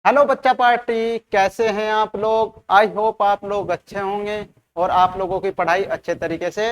Hello बच्चा party, कैसे हैं आप लोग। आई होप आप लोग अच्छे होंगे और आप लोगों की पढ़ाई अच्छे तरीके से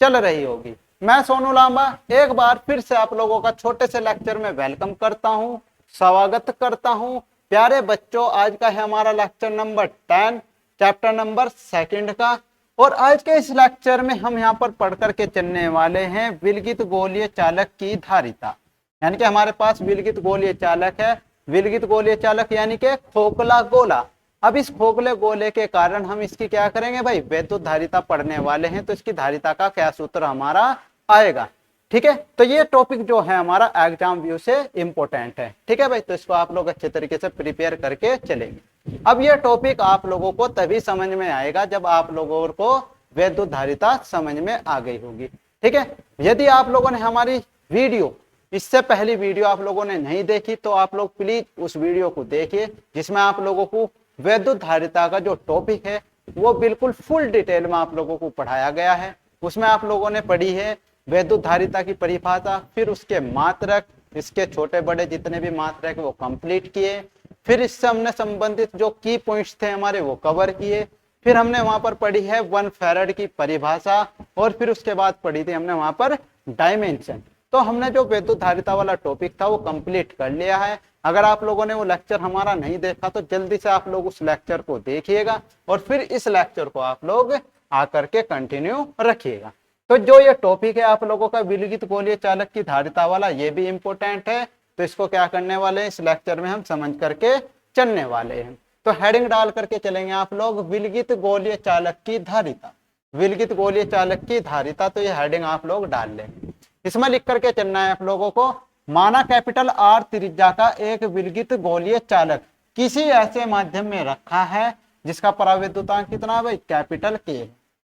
चल रही होगी। मैं सोनू लांबा एक बार फिर से आप लोगों का छोटे से लेक्चर में वेलकम करता हूं, स्वागत करता हूं। प्यारे बच्चों, आज का है हमारा लेक्चर नंबर 10, चैप्टर नंबर 2 का। और आज के इस लेक्चर में हम यहाँ पर पढ़ करके चलने वाले हैं विलगित गोलीय चालक की धारिता। यानी कि हमारे पास विलगित गोलीय चालक है। विलगित गोलीय चालक यानी कि खोखला गोला। अब इस खोखले गोले के कारण हम इसकी क्या करेंगे भाई, वैद्युत धारिता पढ़ने वाले हैं। तो इसकी धारिता का क्या सूत्र हमारा आएगा। ठीक है, तो ये टॉपिक जो है हमारा एग्जाम व्यू से इंपॉर्टेंट है। ठीक है भाई, तो इसको आप लोग अच्छे तरीके से प्रिपेयर करके चलेंगे। अब ये टॉपिक आप लोगों को तभी समझ में आएगा जब आप लोगों को वैद्युत धारिता समझ में आ गई होगी। ठीक है, यदि आप लोगों ने हमारी वीडियो, इससे पहली वीडियो आप लोगों ने नहीं देखी तो आप लोग प्लीज उस वीडियो को देखिए, जिसमें आप लोगों को वैद्युत धारिता का जो टॉपिक है वो बिल्कुल फुल डिटेल में आप लोगों को पढ़ाया गया है। उसमें आप लोगों ने पढ़ी है वैद्युत धारिता की परिभाषा, फिर उसके मात्रक, इसके छोटे बड़े जितने भी मात्रक वो कंप्लीट किए। फिर इससे हमने संबंधित जो की पॉइंट्स थे हमारे वो कवर किए। फिर हमने वहां पर पढ़ी है 1 फैराड की परिभाषा, और फिर उसके बाद पढ़ी थी हमने वहां पर डायमेंशन। तो हमने जो वैद्युत धारिता वाला टॉपिक था वो कंप्लीट कर लिया है। अगर आप लोगों ने वो लेक्चर हमारा नहीं देखा तो जल्दी से आप लोग उस लेक्चर को देखिएगा और फिर इस लेक्चर को आप लोग आकर के कंटिन्यू रखिएगा। तो जो ये टॉपिक है आप लोगों का विलगित गोलीय चालक की धारिता वाला, ये भी इंपॉर्टेंट है। तो इसको क्या करने वाले हैं, इस लेक्चर में हम समझ करके चलने वाले हैं। तो हेडिंग डाल करके चलेंगे आप लोग, विलगित गोलीय चालक की धारिता। विलगित गोलीय चालक की धारिता, तो ये हेडिंग आप लोग डाल लेंगे। इसमें लिख करके चलना है आप लोगों को, माना कैपिटल आर त्रिज्या का एक विलगित गोलीय चालक किसी ऐसे माध्यम में रखा है जिसका परावैद्युतांक कितना है भाई, कैपिटल के।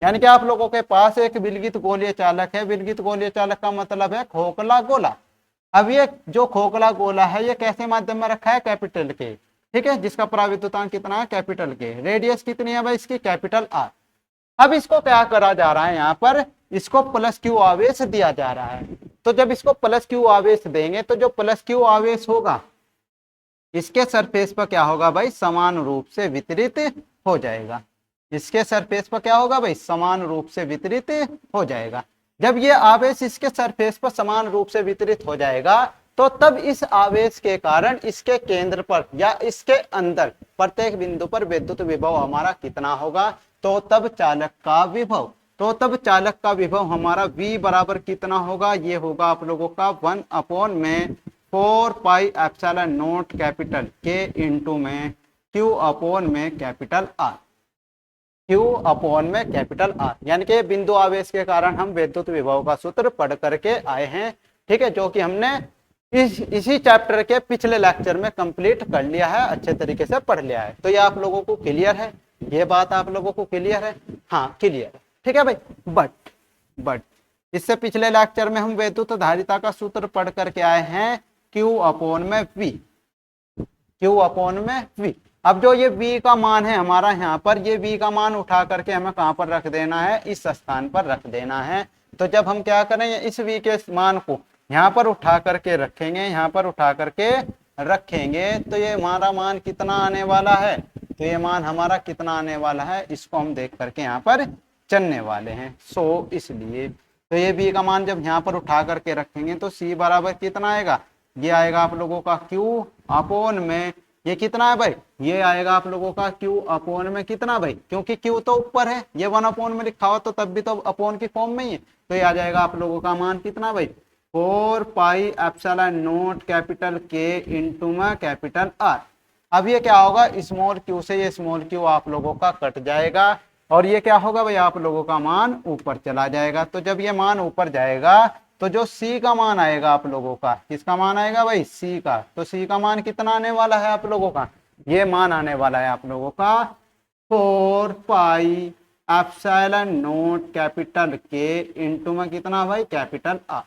यानी कि आप लोगों के पास एक विलगित गोलीय चालक है। विलगित गोलीय चालक का मतलब है खोखला गोला। अब ये जो खोखला गोला है ये कैसे माध्यम में रखा है, कैपिटल के। ठीक है, जिसका परावैद्युतांक कितना है, कैपिटल के। रेडियस कितनी है भाई इसकी, कैपिटल आर। अब इसको क्या करा जा रहा है, यहाँ पर इसको प्लस क्यू आवेश दिया जा रहा है। तो जब इसको प्लस क्यू आवेश देंगे तो जो प्लस क्यू आवेश होगा इसके सरफेस पर क्या होगा भाई, समान रूप से वितरित हो जाएगा। इसके सरफेस पर क्या होगा भाई, समान रूप से वितरित हो जाएगा। जब ये आवेश इसके सरफेस पर समान रूप से वितरित हो जाएगा तो तब इस आवेश के कारण इसके केंद्र पर या इसके अंदर प्रत्येक बिंदु पर विद्युत विभव हमारा कितना होगा, तो तब चालक का विभव हमारा V बराबर कितना होगा, ये होगा आप लोगों का 1/4 pi epsilon not capital K into में Q/में कैपिटल R। Q/में कैपिटल R, यानी कि बिंदु आवेश के कारण हम विद्युत विभव का सूत्र पढ़ करके आए हैं। ठीक है, जो कि हमने इसी चैप्टर के पिछले लेक्चर में कंप्लीट कर लिया है, अच्छे तरीके से पढ़ लिया है। तो ये आप लोगों को क्लियर है, ये बात आप लोगों को क्लियर है। हाँ क्लियर है, ठीक है भाई। बट इससे पिछले लेक्चर में हम वैद्युत धारिता का सूत्र पढ़ करके आए हैं Q/V। अब जो ये V का मान है हमारा, यहाँ पर ये V का मान उठा करके हमें कहाँ पर रख देना है, इस स्थान पर रख देना है। तो जब हम क्या करेंगे, इस V के मान को यहाँ पर उठा करके रखेंगे, तो ये हमारा मान कितना आने वाला है, तो ये मान हमारा कितना आने वाला है, इसको हम देख करके यहाँ पर चलने वाले हैं। सो इसलिए तो ये B का मान जब यहाँ पर उठा करके रखेंगे तो C बराबर कितना आएगा, ये आएगा आप लोगों का Q/में, ये कितना है भाई, ये आएगा आप लोगों का Q/में कितना भाई, क्योंकि Q तो ऊपर है, ये 1/ में लिखा हो तो तब भी तो अपॉन की फॉर्म में ही है। तो ये आ जाएगा आप लोगों का मान कितना भाई, 4 pi epsilon not capital K into में कैपिटल R। अब ये क्या होगा, स्मॉल q से ये स्मॉल q आप लोगों का कट जाएगा और ये क्या होगा भाई, आप लोगों का मान ऊपर चला जाएगा। तो जब ये मान ऊपर जाएगा तो जो C का मान आएगा आप लोगों का, किसका मान आएगा भाई, C का। तो C का मान कितना आने वाला है आप लोगों का, ये मान आने वाला है आप लोगों का 4 pi epsilon not capital K into में कितना भाई, कैपिटल R।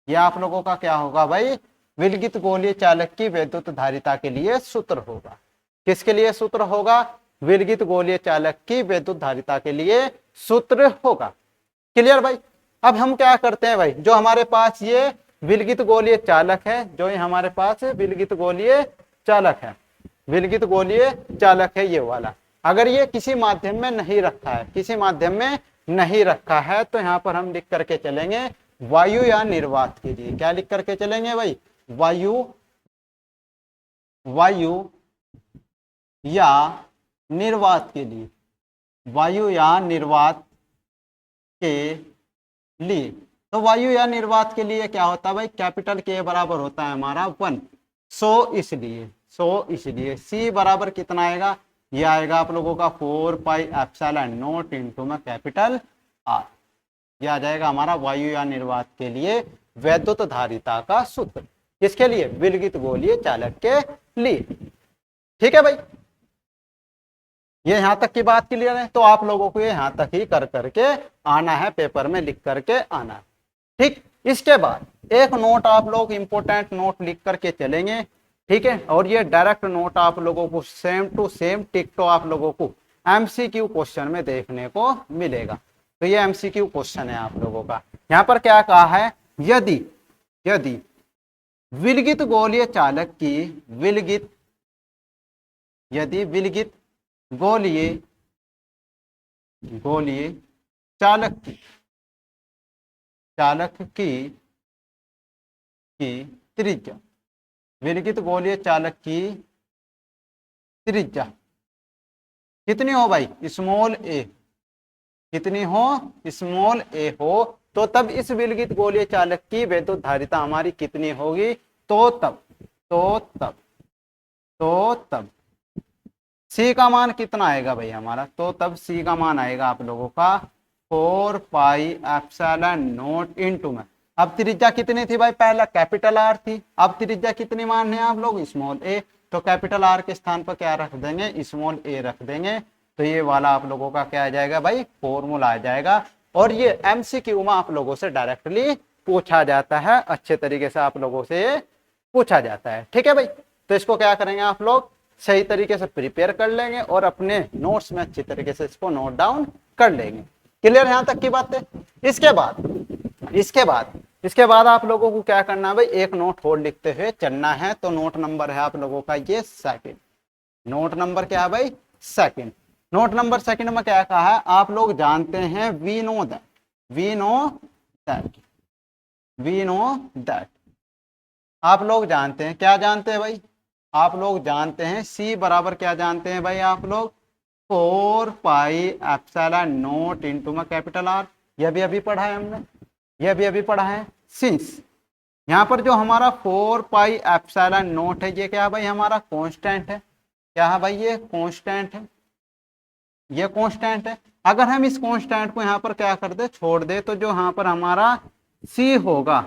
ये आप लोगों का क्या होगा भाई, विलगित गोलीय चालक की वैद्युत धारिता के लिए सूत्र होगा। किसके लिए सूत्र होगा, विलगित गोलीय चालक की वैद्युत धारिता के लिए सूत्र होगा। क्लियर भाई। अब हम क्या करते हैं भाई, जो हमारे पास ये विलगित गोलीय चालक है, जो ये हमारे पास विलगित गोलीय चालक है, विलगित गोलीय चालक है ये वाला। अगर ये किसी माध्यम में नहीं रखा है, किसी माध्यम में नहीं रखा है, तो यहाँ पर हम लिख करके चलेंगे वायु या निर्वात के लिए। क्या लिख करके चलेंगे भाई? वायु, वायु या निर्वात के लिए, वायु या निर्वात के लिए। तो वायु या निर्वात के लिए क्या होता है भाई? कैपिटल के बराबर होता है हमारा 1। सो इसलिए सी बराबर कितना आएगा? ये आएगा आप लोगों का 4 पाई एप्सिलॉन नॉट इनटू में कैपिटल आर। ये आ जाएगा हमारा वायु या निर्वात के लिए वैद्युत धारिता का सूत्र। किसके लिए? विलगित गोलीय चालक के लिए। ठीक है भाई, ये यहां तक की बात क्लियर है। तो आप लोगों को ये यहां तक ही कर करके आना है, पेपर में लिख करके आना है। ठीक, इसके बाद एक नोट आप लोग इंपोर्टेंट नोट लिख करके चलेंगे। ठीक है, और ये डायरेक्ट नोट आप लोगों को सेम टू सेम टिकटो आप लोगों को एमसीक्यू क्वेश्चन में देखने को मिलेगा। तो ये एमसीक्यू क्वेश्चन है आप लोगों का। यहाँ पर क्या कहा है? यदि विलगित गोलीय चालक की यदि विलगित गोलीय चालक की त्रिज्या, विलगित गोलीय चालक की त्रिज्या कितनी हो भाई? स्मॉल ए। कितनी हो? स्मॉल ए हो, तो तब इस विलगित गोलीय चालक की वैद्युत धारिता हमारी कितनी होगी? तो तब सी का मान कितना आएगा भाई हमारा? तो तब सी का मान आएगा आप लोगों का 4 पाई एप्सिलॉन नॉट इनटू में। अब त्रिज्या कितनी थी भाई? पहला कैपिटल आर थी, अब त्रिज्या कितनी मान है आप लोग? स्मॉल ए। तो कैपिटल आर के स्थान पर क्या रख देंगे? स्मॉल ए रख देंगे। तो ये वाला आप लोगों का क्या आ जाएगा भाई? फॉर्मूला आ जाएगा। और ये एमसीक्यू में आप लोगों से डायरेक्टली पूछा जाता है, अच्छे तरीके से आप लोगों से पूछा जाता है। ठीक है भाई, तो इसको क्या करेंगे आप लोग? सही तरीके से प्रिपेयर कर लेंगे और अपने नोट्स में अच्छी तरीके से इसको नोट डाउन कर लेंगे। क्लियर यहां तक की बात है? इसके बाद आप लोगों को क्या करना है भाई? एक नोट और लिखते हुए चलना है। तो नोट नंबर है आप लोगों का ये सेकंड। नोट नंबर क्या है भाई? सेकंड। नोट नंबर सेकंड में क्या कहा है? आप लोग जानते हैं वी नो दैट। आप लोग जानते हैं, क्या जानते हैं भाई? आप लोग जानते हैं सी बराबर क्या जानते हैं भाई आप लोग? 4 पाई एप्सिलॉन नॉट इनटू में कैपिटल आर। यह भी अभी पढ़ा है हमने, सिंस यहाँ पर जो हमारा 4 पाई एप्सिलॉन नॉट है, ये क्या है भाई? हमारा कांस्टेंट है। क्या है भाई? ये कांस्टेंट है। अगर हम इस कांस्टेंट को यहाँ पर क्या कर दे? छोड़ दे, तो जो यहाँ पर हमारा सी होगा,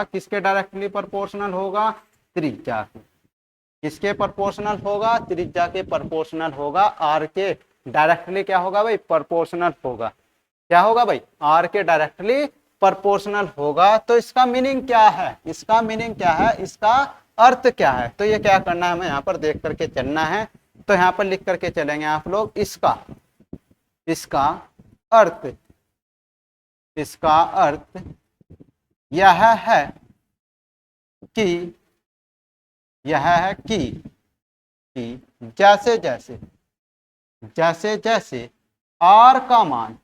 किसके डायरेक्टली प्रोपोर्शनल होगा? त्रिज्या के। किसके प्रोपोर्शनल होगा? त्रिज्या के प्रोपोर्शनल होगा। आर के डायरेक्टली क्या होगा भाई? प्रोपोर्शनल होगा। क्या होगा भाई? आर के डायरेक्टली प्रोपोर्शनल होगा। तो इसका मीनिंग क्या है? इसका अर्थ क्या है? तो ये क्या करना है? हमें यहाँ पर देख करके चलना है। तो यहाँ पर लिख करके चलेंगे आप लोग इसका अर्थ यह है कि जैसे जैसे आर का मान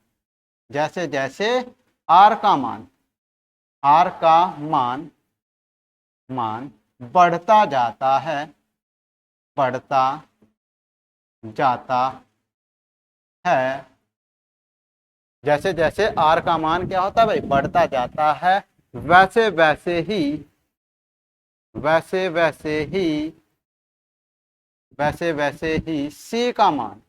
बढ़ता जाता है, जैसे जैसे आर का मान क्या होता है भाई? बढ़ता जाता है, वैसे वैसे ही सी का मान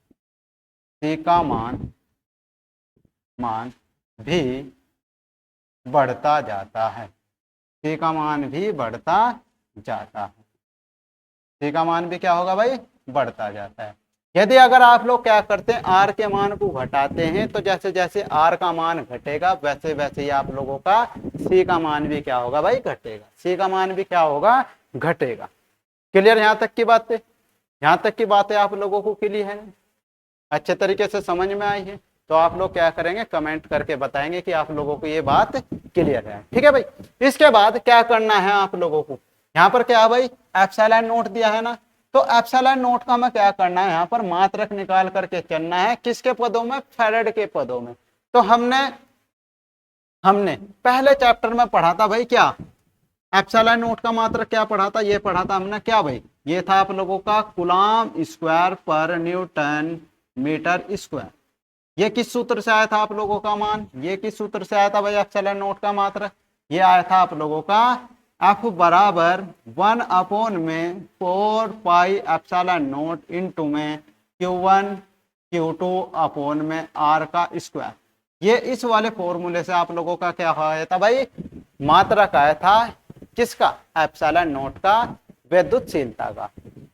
भी बढ़ता जाता है। सी का मान भी बढ़ता जाता है। सी का मान भी क्या होगा भाई? बढ़ता जाता है। यदि अगर आप लोग क्या करते हैं? आर के मान को घटाते हैं, तो जैसे जैसे आर का मान घटेगा, वैसे वैसे ही आप लोगों का सी का मान भी क्या होगा भाई? घटेगा। सी का मान भी क्या होगा? घटेगा। क्लियर यहाँ तक की बात है? यहाँ तक की बातें आप लोगों को क्लियर है? अच्छे तरीके से समझ में आई है? तो आप लोग क्या करेंगे? कमेंट करके बताएंगे कि आप लोगों को ये बात क्लियर है। ठीक है भाई, इसके बाद क्या करना है आप लोगों को? यहाँ पर क्या है भाई? एप्सिलॉन नोट दिया है ना, तो एप्सिलॉन नॉट का हमें क्या करना है, यहाँ पर मात्रक निकाल करके चलना है, किसके पदों में, फैराड के पदों में। तो हमने पहले चैप्टर में पढ़ा था भाई क्या, एप्सिलॉन नॉट का मात्रक क्या पढ़ा था, ये पढ़ा था हमने क्या भाई, ये था आप लोगों का कूलम्ब स्क्वायर पर न्यूटन मीटर स्क्वायर। ये किस सूत्र से आया था आप लोगों का मान, ये किस सूत्र से आया था भाई एप्सिलॉन नॉट का मात्रक, ये आया था आप लोगों का F बराबर 1/4 पाई एप्सिलॉन नॉट इंटू में Q1 Q2 अपॉन में R का स्क्वायर। ये इस वाले फॉर्मूले से आप लोगों का क्या आया था भाई, मात्रक आया था किसका, एप्सिलॉन नॉट का, विद्युतशीलता का।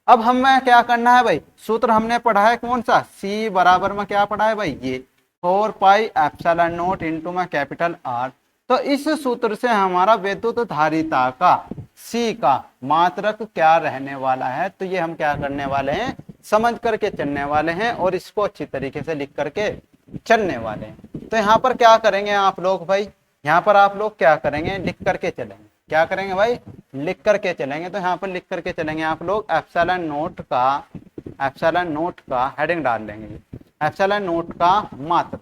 अब हमें क्या करना है भाई, सूत्र हमने पढ़ा है कौन सा, C बराबर में क्या पढ़ा है भाई, ये 4 पाई एप्सिलॉन नॉट इंटू में कैपिटल R। तो इस सूत्र से हमारा विद्युत धारिता का C का मात्रक क्या रहने वाला है, तो ये हम क्या करने वाले हैं, समझ करके चलने वाले हैं और इसको अच्छी तरीके से लिख करके चलने वाले हैं। तो यहाँ पर क्या करेंगे आप लोग भाई, यहाँ पर आप लोग क्या करेंगे, लिख करके चलेंगे, क्या करेंगे भाई, लिख करके चलेंगे। तो यहाँ पर लिख करके चलेंगे आप लोग, एप्सिलॉन नोट का हेडिंग डाल लेंगे, एप्सिलॉन नोट का मात्रक,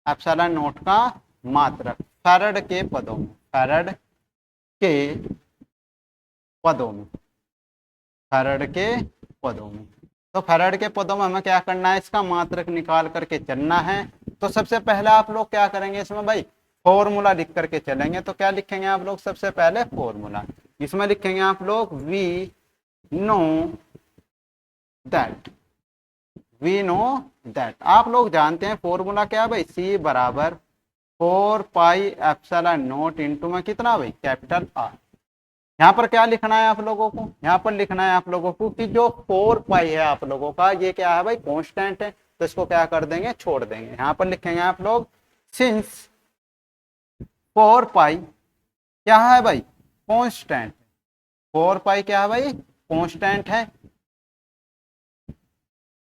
एप्सिलॉन नोट का मात्रक फैराड के पदों में, फैराड के पदों में, फैराड के पदों में। तो फैराड के पदों में हमें क्या करना है, इसका मात्रक निकाल करके चलना है। तो सबसे पहले आप लोग क्या करेंगे इसमें भाई, फॉर्मूला लिख करके चलेंगे। तो क्या लिखेंगे आप लोग, सबसे पहले फॉर्मूला, इसमें लिखेंगे आप लोग वी नो दैट, आप लोग जानते हैं फॉर्मूला क्या है भाई, सी बराबर 4 पाई एप्सिलॉन नॉट इंटू में कितना भाई, कैपिटल आर। यहाँ पर क्या लिखना है आप लोगों को, यहाँ पर लिखना है आप लोगों को कि जो 4 पाई है आप लोगों का, ये क्या है भाई, कांस्टेंट है, तो इसको क्या कर देंगे, छोड़ देंगे। यहाँ पर लिखेंगे आप लोग सिंस 4 पाई क्या है भाई, कांस्टेंट, 4 पाई क्या है भाई, कांस्टेंट है,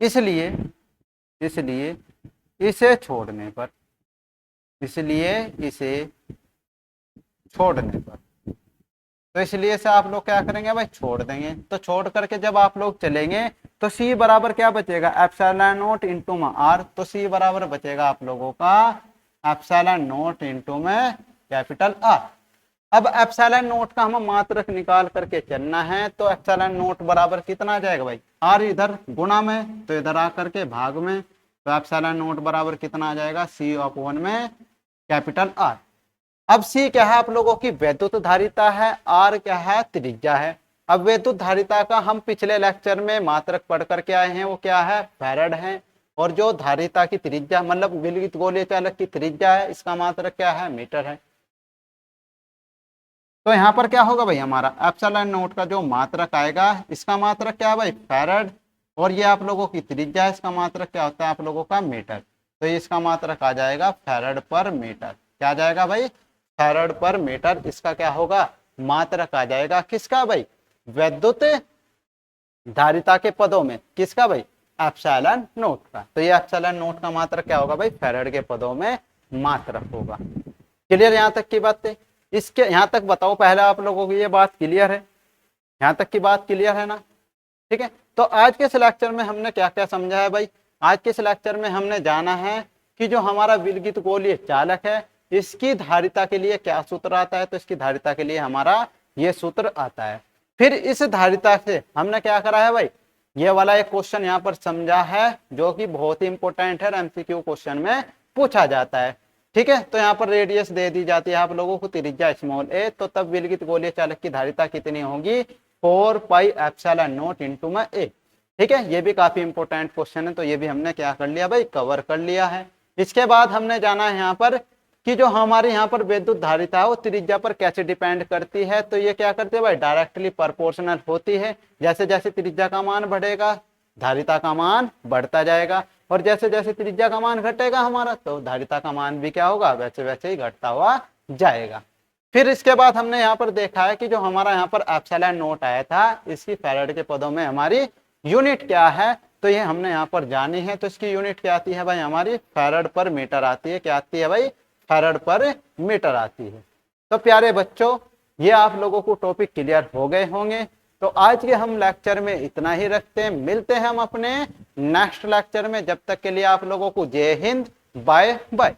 इसलिए इसे छोड़ने पर, तो इसलिए से आप लोग क्या करेंगे भाई, छोड़ देंगे। तो छोड़ करके जब आप लोग चलेंगे तो C बराबर क्या बचेगा, एप्सिलॉन नॉट इंटू में R। तो C बराबर बचेगा आप लोगों का एप्सिलॉन नॉट इंटू में कैपिटल R। अब एप्सिलॉन नॉट का हमें मात्रक निकाल करके चलना है। तो एप्सिलॉन नॉट बराबर कितना आ जाएगा भाई, R इधर गुणा में, तो इधर आकर के भाग में, तो एप्सिलॉन नॉट बराबर कितना आ जाएगा, C अपॉन में कैपिटल R। अब C क्या है आप लोगों की वैद्युत धारिता है, R क्या है, त्रिज्या है। अब वैद्युत धारिता का हम पिछले लेक्चर में मात्रक पढ़ करके आए हैं, वो क्या है, फैराड है। और जो धारिता की त्रिज्या मतलब विलगित गोलीय चालक की त्रिज्या है, इसका मात्रक क्या है, मीटर है। तो यहाँ पर क्या होगा भाई, हमारा एप्सिलॉन नॉट का जो मात्रक आएगा, इसका मात्रक क्या है भाई, फैराड, और ये आप लोगों की त्रिज्या है, इसका मात्रक क्या होता है आप लोगों का, मीटर। तो इसका मात्रक आ जाएगा फैराड पर मीटर। क्या आ जाएगा भाई, फैराड पर मीटर, इसका क्या होगा, मात्रक आ जाएगा, किसका भाई, विद्युत धारिता के पदों में, किसका भाई, एप्सिलॉन नॉट का। तो ये एप्सिलॉन नॉट का मात्रक क्या होगा भाई, फैराड के पदों में मात्रक होगा। क्लियर यहाँ तक की बात है, इसके यहाँ तक बताओ पहले आप लोगों को ये बात क्लियर है, यहाँ तक की बात क्लियर है ना, ठीक है। तो आज के इस लेक्चर में हमने क्या क्या समझा है भाई, आज के इस लेक्चर में हमने जाना है कि जो हमारा विलगित गोलीय चालक है, इसकी धारिता के लिए क्या सूत्र आता है। तो इसकी धारिता के लिए हमारा ये सूत्र आता है। फिर इस धारिता से हमने क्या करा है भाई, ये वाला एक क्वेश्चन यहाँ पर समझा है, जो कि बहुत ही इंपॉर्टेंट है, एमसीक्यू क्वेश्चन में पूछा जाता है, ठीक है। तो यहाँ पर रेडियस दे दी जाती है आप लोगों को, त्रिज्या स्मॉल a, तो तब विलगित गोलीय चालक की धारिता कितनी होगी, 4 पाई एप्सिलॉन नॉट इंटू में a, ठीक है। ये भी काफी इंपॉर्टेंट क्वेश्चन है, तो ये भी हमने क्या कर लिया भाई, कवर कर लिया है। इसके बाद हमने जाना है यहाँ पर कि जो हमारे यहाँ पर विद्युत धारिता है वो त्रिज्या पर कैसे डिपेंड करती है। तो ये क्या करती है भाई, डायरेक्टली प्रोपोर्शनल होती है। जैसे जैसे त्रिज्या का मान बढ़ेगा, धारिता का मान बढ़ता जाएगा, और जैसे जैसे त्रिज्या का मान घटेगा हमारा, तो धारिता का मान भी क्या होगा, वैसे वैसे ही घटता हुआ जाएगा। फिर इसके बाद हमने यहाँ पर देखा है कि जो हमारा यहाँ पर एप्सिलॉन नॉट आया था, इसकी फैराड के पदों में हमारी यूनिट क्या है, तो ये हमने यहाँ पर जानी है। तो इसकी यूनिट क्या आती है भाई, हमारी फैराड पर मीटर आती है। क्या आती है भाई, फैराड पर मीटर आती है। तो प्यारे बच्चों, ये आप लोगों को टॉपिक क्लियर हो गए होंगे। तो आज के हम लेक्चर में इतना ही रखते हैं, मिलते हैं हम अपने नेक्स्ट लेक्चर में। जब तक के लिए आप लोगों को जय हिंद, बाय बाय।